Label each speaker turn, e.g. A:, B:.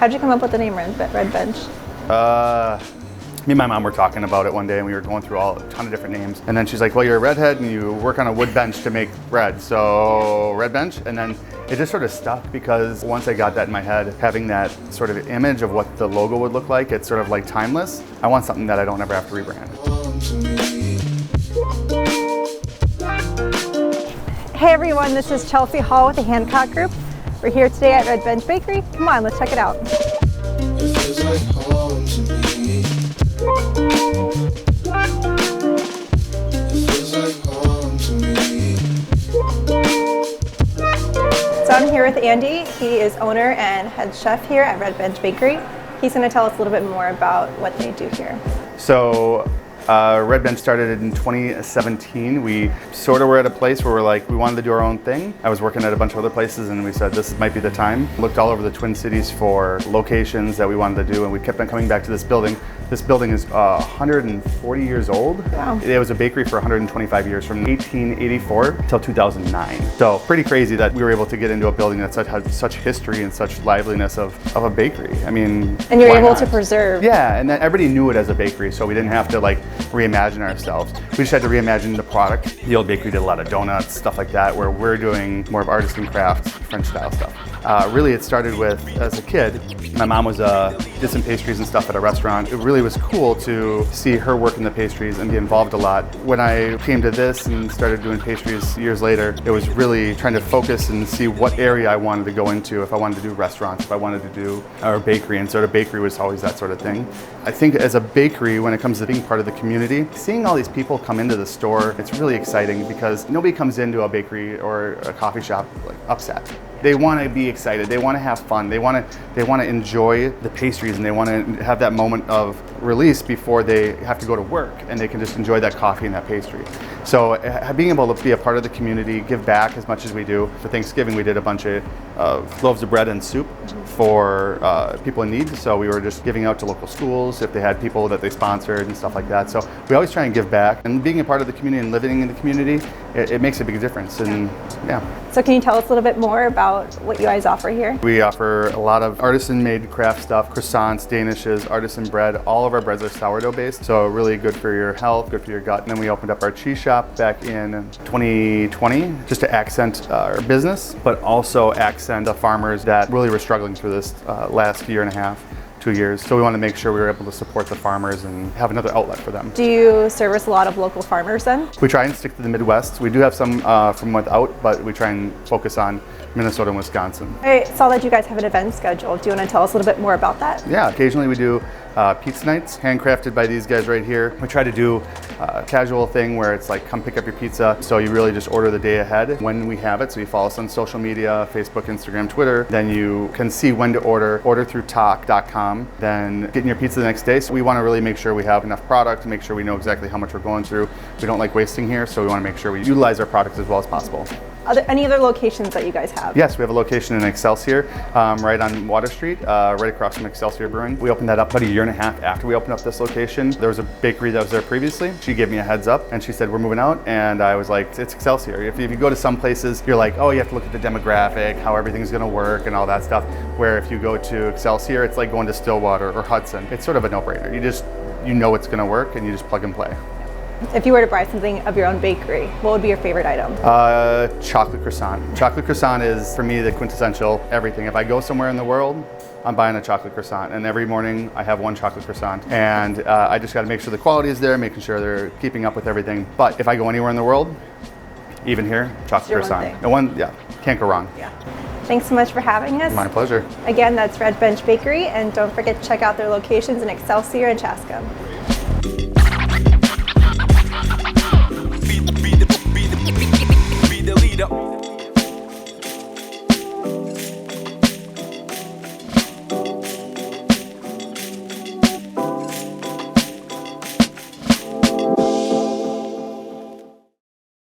A: How'd you come up with the name Red Bench?
B: Me and my mom were talking about it one day, and we were going through a ton of different names. And then she's like, well, you're a redhead and you work on a wood bench to make bread, so Red Bench. And then it just sort of stuck, because once I got that in my head, having that sort of image of what the logo would look like, it's sort of like timeless. I want something that I don't ever have to rebrand.
A: Hey everyone, this is Chelsea Hall with the Hancock Group. We're here today at Red Bench Bakery. Come on, let's check it out.
C: It feels like home to me. It feels like home to me.
A: So I'm here with Andy. He is owner and head chef here at Red Bench Bakery. He's going to tell us a little bit more about what they do here.
B: So Red Bench started in 2017. We sort of were at a place where we wanted to do our own thing. I was working at a bunch of other places, and we said this might be the time. Looked all over the Twin Cities for locations that we wanted to do, and we kept on coming back to this building. This building is 140 years old.
A: Wow.
B: It was a bakery for 125 years, from 1884 till 2009. So pretty crazy that we were able to get into a building that had such history and such liveliness of a bakery. I mean,
A: and you're able to preserve.
B: Yeah, and then everybody knew it as a bakery, so we didn't have to reimagine ourselves. We just had to reimagine the product. The old bakery did a lot of donuts, stuff like that, where we're doing more of artisan craft, French style stuff. Really, it started with, as a kid, my mom did some pastries and stuff at a restaurant. It really was cool to see her work in the pastries and be involved a lot. When I came to this and started doing pastries years later, it was really trying to focus and see what area I wanted to go into, if I wanted to do restaurants, if I wanted to do our bakery, and sort of bakery was always that sort of thing. I think as a bakery, when it comes to being part of the community, seeing all these people come into the store, it's really exciting, because nobody comes into a bakery or a coffee shop upset. They want to be excited. They want to have fun. They want to enjoy the pastries, and they want to have that moment of release before they have to go to work, and they can just enjoy that coffee and that pastry. So being able to be a part of the community, give back as much as we do. For Thanksgiving, we did a bunch of loaves of bread and soup for people in need. So we were just giving out to local schools if they had people that they sponsored and stuff like that. So we always try and give back, and being a part of the community and living in the community, it makes a big difference. And yeah.
A: So can you tell us a little bit more about what you guys offer here?
B: We offer a lot of artisan-made craft stuff, croissants, danishes, artisan bread. All of our breads are sourdough based, so really good for your health, good for your gut. And then we opened up our cheese shop back in 2020 just to accent our business, but also accent the farmers that really were struggling through this last year and a half. 2 years. So we want to make sure we were able to support the farmers and have another outlet for them.
A: Do you service a lot of local farmers then?
B: We try and stick to the Midwest. We do have some from without, but we try and focus on Minnesota and Wisconsin.
A: I saw that you guys have an event scheduled. Do you want to tell us a little bit more about that?
B: Yeah, occasionally we do pizza nights, handcrafted by these guys right here. We try to do a casual thing where it's like, come pick up your pizza. So you really just order the day ahead when we have it. So you follow us on social media, Facebook, Instagram, Twitter. Then you can see when to order through talk.com, then getting your pizza the next day. So we want to really make sure we have enough product to make sure we know exactly how much we're going through. We don't like wasting here, so we want to make sure we utilize our product as well as possible.
A: Are there any other locations that you guys have?
B: Yes, we have a location in Excelsior, right on Water Street, right across from Excelsior Brewing. We opened that up about a year and a half after we opened up this location. There was a bakery that was there previously. She gave me a heads up and she said, we're moving out. And I was like, it's Excelsior. If you go to some places, you're like, oh, you have to look at the demographic, how everything's gonna work and all that stuff. Where if you go to Excelsior, it's like going to Stillwater or Hudson. It's sort of a no-brainer. You know it's gonna work and you just plug and play.
A: If you were to buy something of your own bakery, what would be your favorite item?
B: Chocolate croissant. Chocolate croissant is, for me, the quintessential everything. If I go somewhere in the world, I'm buying a chocolate croissant. And every morning, I have one chocolate croissant. And I just got to make sure the quality is there, making sure they're keeping up with everything. But if I go anywhere in the world, even here, chocolate croissant. Can't go wrong.
A: Yeah. Thanks so much for having us.
B: My pleasure.
A: Again, that's Red Bench Bakery. And don't forget to check out their locations in Excelsior and Chaska.
C: Be the leader.